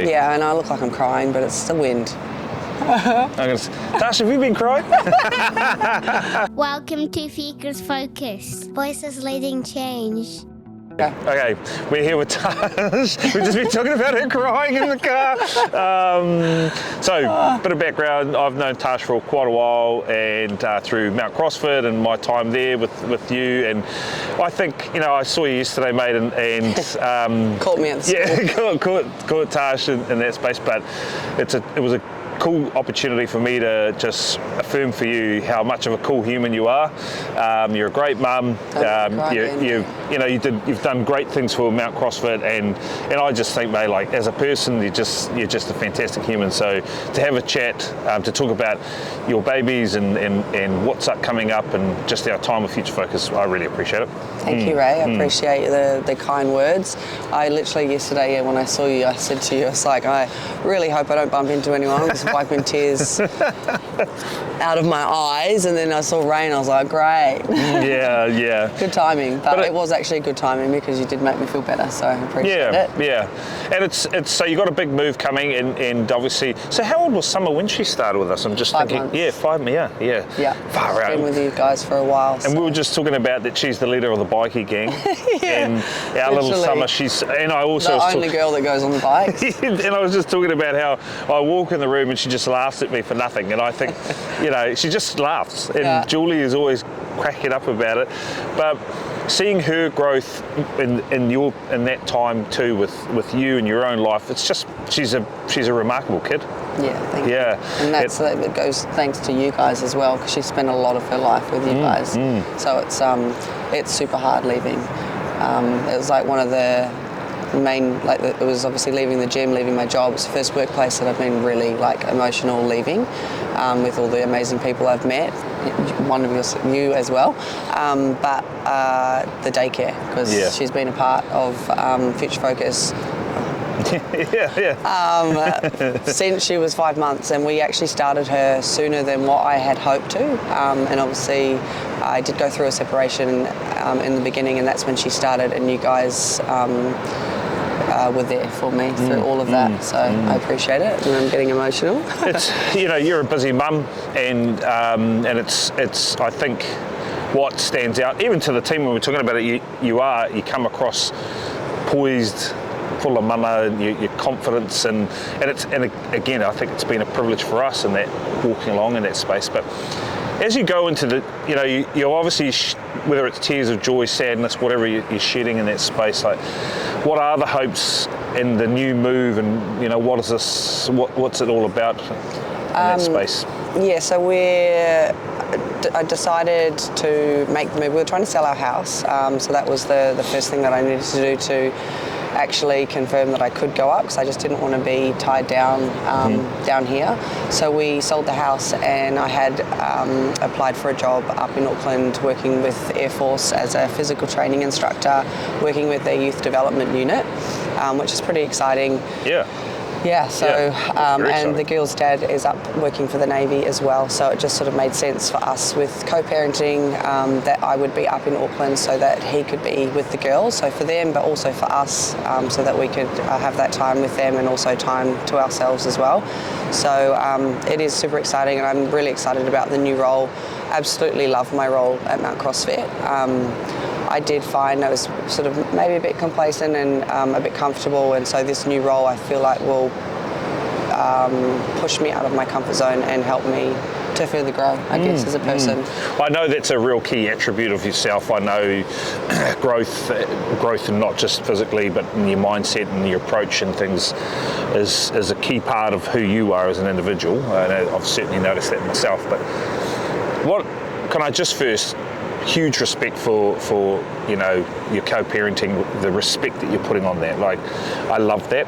Yeah, and I look like I'm crying, but it's the wind. Tash, have you been crying? Welcome to Fika's Focus. Voices leading change. Okay, we're here with Tash. We've just been talking about her crying in the car. So, bit of background, I've known Tash for quite a while, and through Mount CrossFit and my time there with you, and I think, you know, I saw you yesterday, mate, and Caught me at the school. Yeah, caught Tash in that space, but it was a cool opportunity for me to just affirm for you how much of a cool human you are. You're a great mum. You've done great things for Mount CrossFit, and I just think, mate, like as a person, you're just a fantastic human. So to have a chat, to talk about your babies and what's coming up, and just our time of Future Focus, I really appreciate it. Thank you, Ray. I appreciate the kind words. I literally yesterday, when I saw you, I said to you, it's like, I really hope I don't bump into anyone. I'm just wiping tears out of my eyes, and then I saw rain. I was like, great. Yeah. Good timing, but it was actually good timing because you did make me feel better, so I appreciate it. Yeah. And it's so you got a big move coming, and obviously, so how old was Summer when she started with us? I'm just 5 thinking, months. yeah, 5 months, yeah. Far out. Been with you guys for a while. And we were just talking about that she's the leader of the bikie gang. And our little Summer, and I also the only girl that goes on the bikes. And I was just talking about how I walk in the room and she just laughs at me for nothing, and I think, you know, she just laughs, and Julie is always cracking up about it. But seeing her growth in that time too with you and your own life, it's just she's a remarkable kid. Yeah, thank you. And it goes thanks to you guys as well, because she spent a lot of her life with you guys. So it's super hard leaving. It was like one of the main, it was obviously leaving the gym, leaving my job. It's the first workplace that I've been really emotional leaving, with all the amazing people I've met, one of you as well, but the daycare, because she's been a part of Future Focus since she was 5 months, and we actually started her sooner than what I had hoped to, and obviously I did go through a separation in the beginning, and that's when she started, and you guys were there for me through all of that, so I appreciate it, and I'm getting emotional. It's, you know, you're a busy mum, and it's I think what stands out, even to the team when we're talking about it, you come across poised, full of mana, and your confidence, and again, I think it's been a privilege for us in that, walking along in that space. But as you go into the, you know, you're obviously, whether it's tears of joy, sadness, whatever you're shedding in that space, like, what are the hopes in the new move, and, you know, what's it all about in that space? Yeah, so I decided to make the move. We were trying to sell our house, so that was the first thing that I needed to do to actually confirm that I could go up, because I just didn't want to be tied down down here. So we sold the house, and I had applied for a job up in Auckland working with Air Force as a physical training instructor, working with their youth development unit, which is pretty exciting. Yeah, so, and the girl's dad is up working for the Navy as well, so it just sort of made sense for us with co-parenting, that I would be up in Auckland so that he could be with the girls, so for them, but also for us, so that we could have that time with them and also time to ourselves as well. So it is super exciting, and I'm really excited about the new role. Absolutely love my role at Mount CrossFit. I did find I was sort of maybe a bit complacent and a bit comfortable, and so this new role I feel like will push me out of my comfort zone and help me to further grow, I guess, as a person. I know that's a real key attribute of yourself. I know growth, and not just physically, but in your mindset and your approach and things is a key part of who you are as an individual. And I've certainly noticed that myself. But what can I just first? Huge respect for you know, your co-parenting, the respect that you're putting on that. Like, I love that.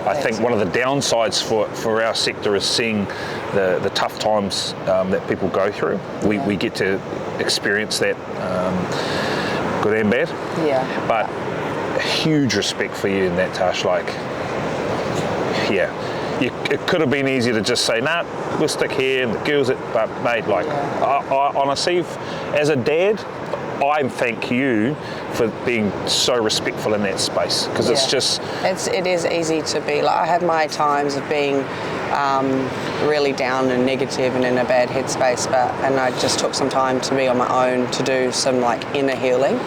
I think one of the downsides for our sector is seeing the tough times that people go through. We get to experience that, good and bad. Yeah. But a huge respect for you in that, Tash. Like, yeah. It could have been easier to just say, nah, we'll stick here, and the girls, but mate, like, I honestly, as a dad, I thank you for being so respectful in that space, because it's just... It is easy to be, like, I have my times of being really down and negative and in a bad headspace, and I just took some time to be on my own to do some like inner healing,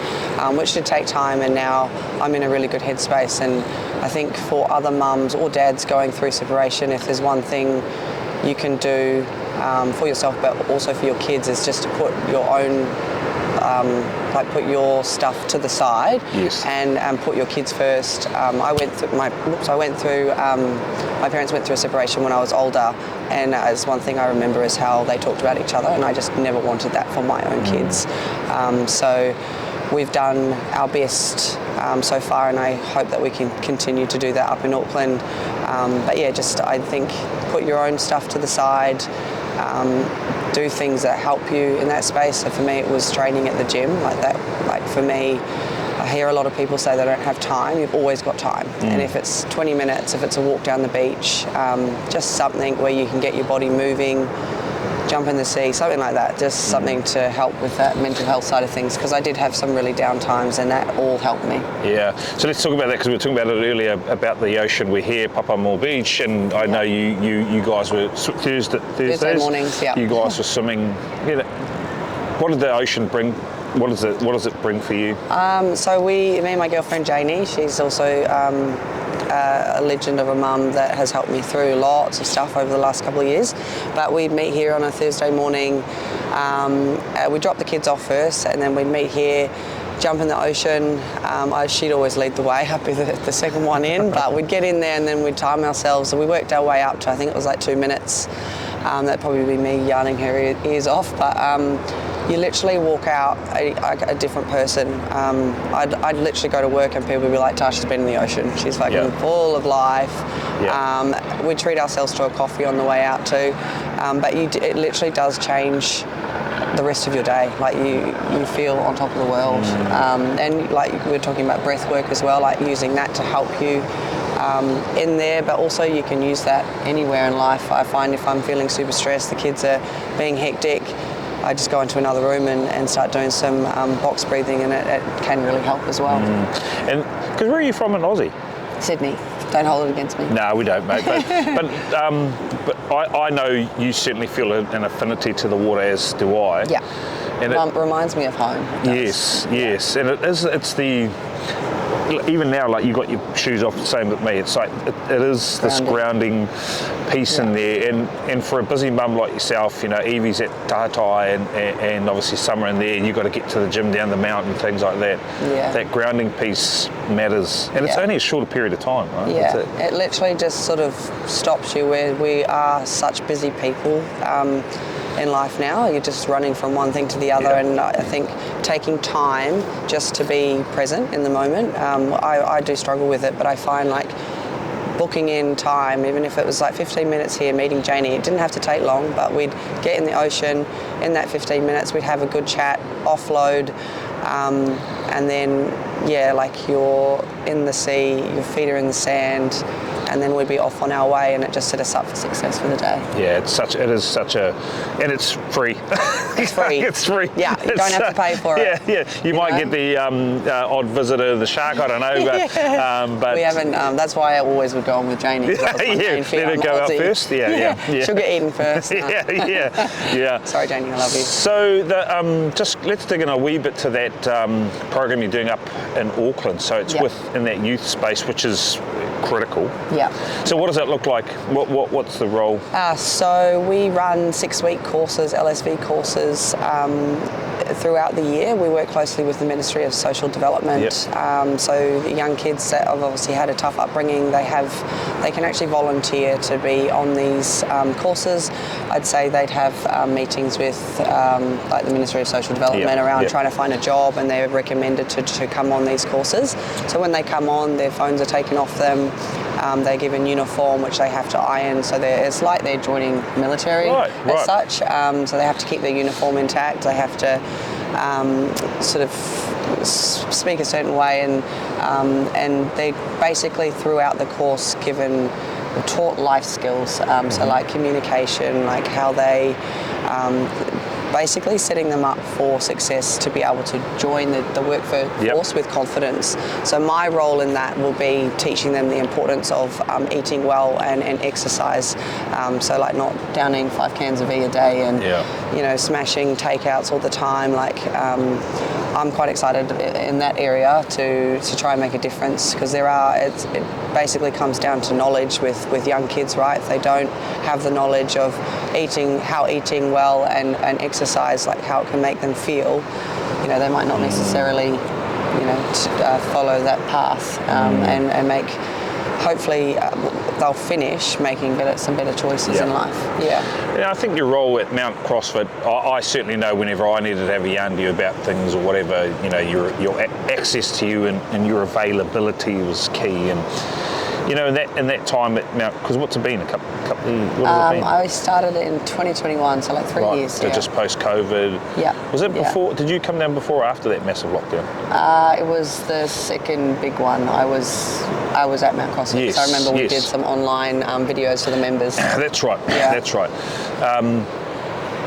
which did take time, and now I'm in a really good headspace. And I think for other mums or dads going through separation, if there's one thing you can do for yourself but also for your kids, is just to put your own put your stuff to the side, and put your kids first. My parents went through a separation when I was older, and as one thing I remember is how they talked about each other, and I just never wanted that for my own kids. So we've done our best so far, and I hope that we can continue to do that up in Auckland. But yeah, just I think put your own stuff to the side. Do things that help you in that space. So for me, it was training at the gym, like that. Like for me, I hear a lot of people say they don't have time. You've always got time. And if it's 20 minutes, if it's a walk down the beach, just something where you can get your body moving, jump in the sea, something like that. Just something to help with that mental health side of things, because I did have some really down times, and that all helped me. Yeah. So let's talk about that, because we were talking about it earlier about the ocean. We're here, Papamoa Beach, and I know you guys were Thursday mornings. Yeah. You guys were swimming. What did the ocean bring? What does it bring for you? So me and my girlfriend Janie, she's also a legend of a mum that has helped me through lots of stuff over the last couple of years. But we'd meet here on a Thursday morning. We drop the kids off first, and then we'd meet here, jump in the ocean. She'd always lead the way. I'd be the second one in, but we'd get in there and then we'd time ourselves. And we worked our way up to, I think it was like 2 minutes. That'd probably be me yarning her ears off, but you literally walk out a different person. I'd literally go to work and people would be like, Tash has been in the ocean. She's fucking full of life. We treat ourselves to a coffee on the way out too. But it literally does change the rest of your day. Like you feel on top of the world. And like we were talking about breath work as well, like using that to help you in there, but also you can use that anywhere in life. I find if I'm feeling super stressed, the kids are being hectic, I just go into another room and start doing some box breathing, and it can really help as well. And because where are you from in Aussie? Sydney. Don't hold it against me. No, we don't, mate. But I know you certainly feel an affinity to the water, as do I. Yeah. And it reminds me of home. Yes. And it's the... Even now, like you got your shoes off, the same with me. It's like it is this grounding piece in there, and for a busy mum like yourself, Evie's at Tahatai and obviously summer in there, and you've got to get to the gym down the mountain, things like that. Yeah. That grounding piece matters, and it's only a shorter period of time, right? Yeah, it literally just sort of stops you where we are such busy people. In life now, you're just running from one thing to the other, and I think taking time just to be present in the moment, I do struggle with it, but I find like booking in time, even if it was like 15 minutes here meeting Janie, it didn't have to take long, but we'd get in the ocean, in that 15 minutes we'd have a good chat, offload, and then like you're in the sea, your feet are in the sand, and then we'd be off on our way, and it just set us up for success for the day. Yeah, and it's free. It's free. It's free. Yeah, you don't have to pay for it. Yeah. You might get the odd visitor, the shark, I don't know, but but we haven't. That's why I always would go on with Janie. That was my main fear. Let her go out first. Yeah. She'll get eaten first. Yeah. Sorry, Janie, I love you. So just let's dig in a wee bit to that program you're doing up in Auckland. So it's within that youth space, which is critical. Yeah. So what does that look like? What's the role? So we run 6-week courses, LSV courses, throughout the year. We work closely with the Ministry of Social Development. So the young kids that have obviously had a tough upbringing, they can actually volunteer to be on these courses. I'd say they'd have meetings with like the Ministry of Social Development around trying to find a job, and they're recommended to come on these courses. So when they come on, their phones are taken off them. They're given uniform, which they have to iron, so it's like they're joining military as such. So they have to keep their uniform intact. They have to sort of speak a certain way, and they basically throughout the course taught life skills. So like communication, like how they basically setting them up for success to be able to join the workforce with confidence. So my role in that will be teaching them the importance of eating well and exercise. So like not downing 5 cans of E a day and you know, smashing takeouts all the time. Like I'm quite excited in that area to try and make a difference, because it basically comes down to knowledge with young kids, right? If they don't have the knowledge of how eating well and exercise, like how it can make them feel, you know, they might not necessarily, you know, follow that path and make, hopefully they'll finish making some better choices in life. Yeah, I think your role at Mount CrossFit, I certainly know whenever I needed to have a yarn to you about things or whatever, you know, your access to you and your availability was key. And you know, in that time at Mount, because what's it been? What has it been? I started in 2021, so like 3 years. So just post-COVID. Yeah. Was it before? Did you come down before or after that massive lockdown? It was the second big one. I was at Mount CrossFit, yes, so I remember we did some online videos for the members. That's right. Yeah. That's right.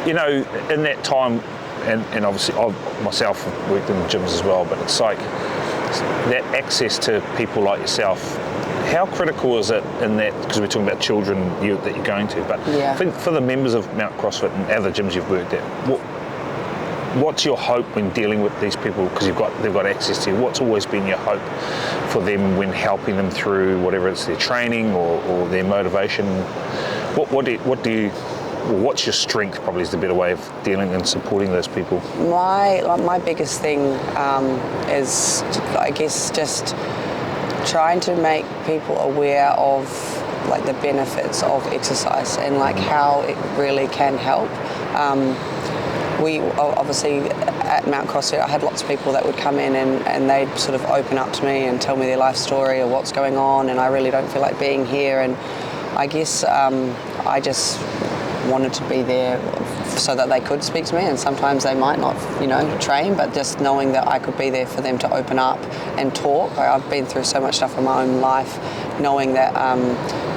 You know, in that time, and obviously I myself have worked in gyms as well, but it's like that access to people like yourself. How critical is it in that, because we're talking about children that you're going to, but I think for the members of Mount CrossFit and other gyms you've worked at, what's your hope when dealing with these people, because they've got access to you? What's always been your hope for them when helping them through whatever it's their training or their motivation? What's your strength, probably is the better way of dealing and supporting those people? My biggest thing is, I guess, just trying to make people aware of like the benefits of exercise and like how it really can help. We obviously at Mount CrossFit, I had lots of people that would come in and they'd sort of open up to me and tell me their life story or what's going on, and I really don't feel like being here. And I guess I just wanted to be there so that they could speak to me, and sometimes they might not, you know, train, but just knowing that I could be there for them to open up and talk. I've been through so much stuff in my own life, knowing that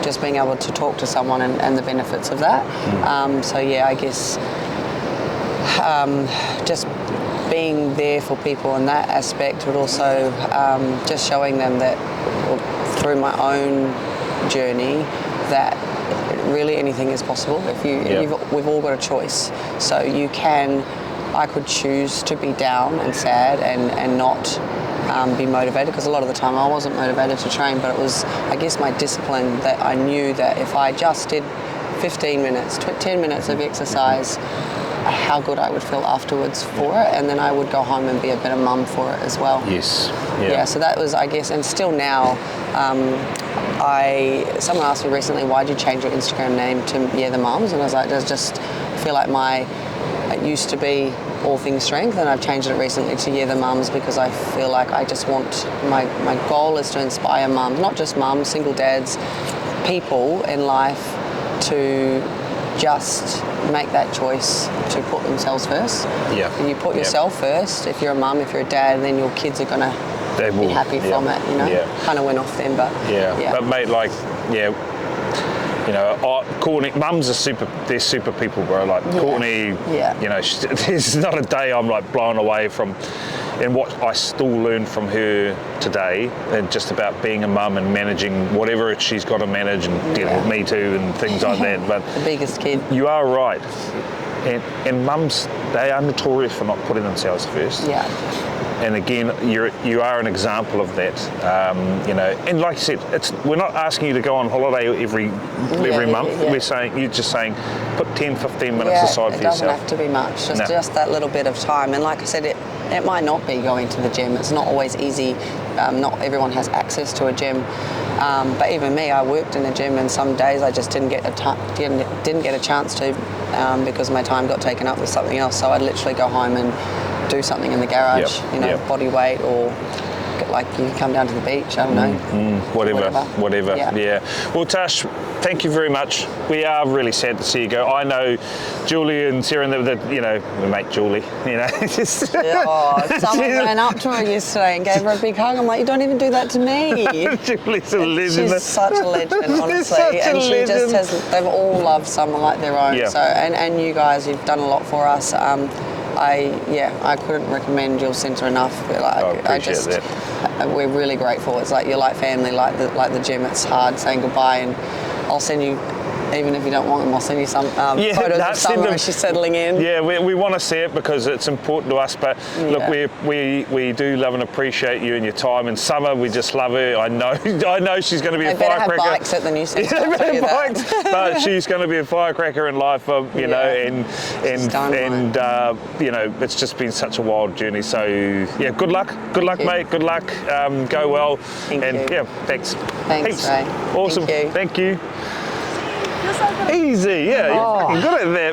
just being able to talk to someone and the benefits of that. So yeah, I guess just being there for people in that aspect, but also just showing them that through my own journey that really anything is possible. We've all got a choice. So I could choose to be down and sad and not be motivated, because a lot of the time I wasn't motivated to train, but it was, I guess, my discipline that I knew that if I just did 15 minutes, 10 minutes of exercise, how good I would feel afterwards for it, and then I would go home and be a better mum for it as well. Yes. Yeah, so that was, I guess, and still now, someone asked me recently, why did you change your Instagram name to the Mums? And I was like, I just feel like it used to be All Things Strength, and I've changed it recently to the Mums, because I feel like I just want, my goal is to inspire mums, not just mums, single dads, people in life, to just make that choice to put themselves first. Yeah. You put yourself first. If you're a mum, if you're a dad, then your kids are gonna be happy from it, you know. Kind of went off then, but but mate, like, you know, Courtney, mums are they're super people, bro. Like Courtney, you know, there's not a day I'm like blown away from, and what I still learn from her today, and just about being a mum and managing whatever she's got to manage and deal with me too and things like that. But the biggest kid. You are right, and mums, they are notorious for not putting themselves first. Yeah. And again, you are an example of that, you know. And like you said, we're not asking you to go on holiday every month. You're just saying, put 10, 15 minutes aside for yourself. It doesn't have to be much. Just that little bit of time. And like I said, it might not be going to the gym. It's not always easy. Not everyone has access to a gym. But even me, I worked in a gym, and some days I just didn't get a chance to because my time got taken up with something else. So I'd literally go home and do something in the garage, body weight or like you come down to the beach. I don't know. Whatever. Yeah. Well, Tash, thank you very much. We are really sad to see you go. I know Julie and Sarah, you know, we mate Julie, you know. Someone ran up to her yesterday and gave her a big hug. I'm like, you don't even do that to me. Julie's a legend. She's such a legend, honestly. And she just has, they've all loved someone like their own. Yeah. So, and you guys, you've done a lot for us. I couldn't recommend your centre enough. We're really grateful. It's like you're like family, like the gym. It's hard saying goodbye, and I'll send you, even if you don't want them, I'll send you some photos of Summer as she's settling in. Yeah, we want to see it because it's important to us. But look, we do love and appreciate you and your time. And Summer, we just love her. I know she's going to be a firecracker. They better have bikes at the new centre. But she's going to be a firecracker in life, you know. And you know, it's just been such a wild journey. So yeah, good luck, mate. Good luck. Go well. Thank you. Yeah, thanks. Thanks, Ray. Awesome. Thank you. Easy, yeah. You're fucking good at that.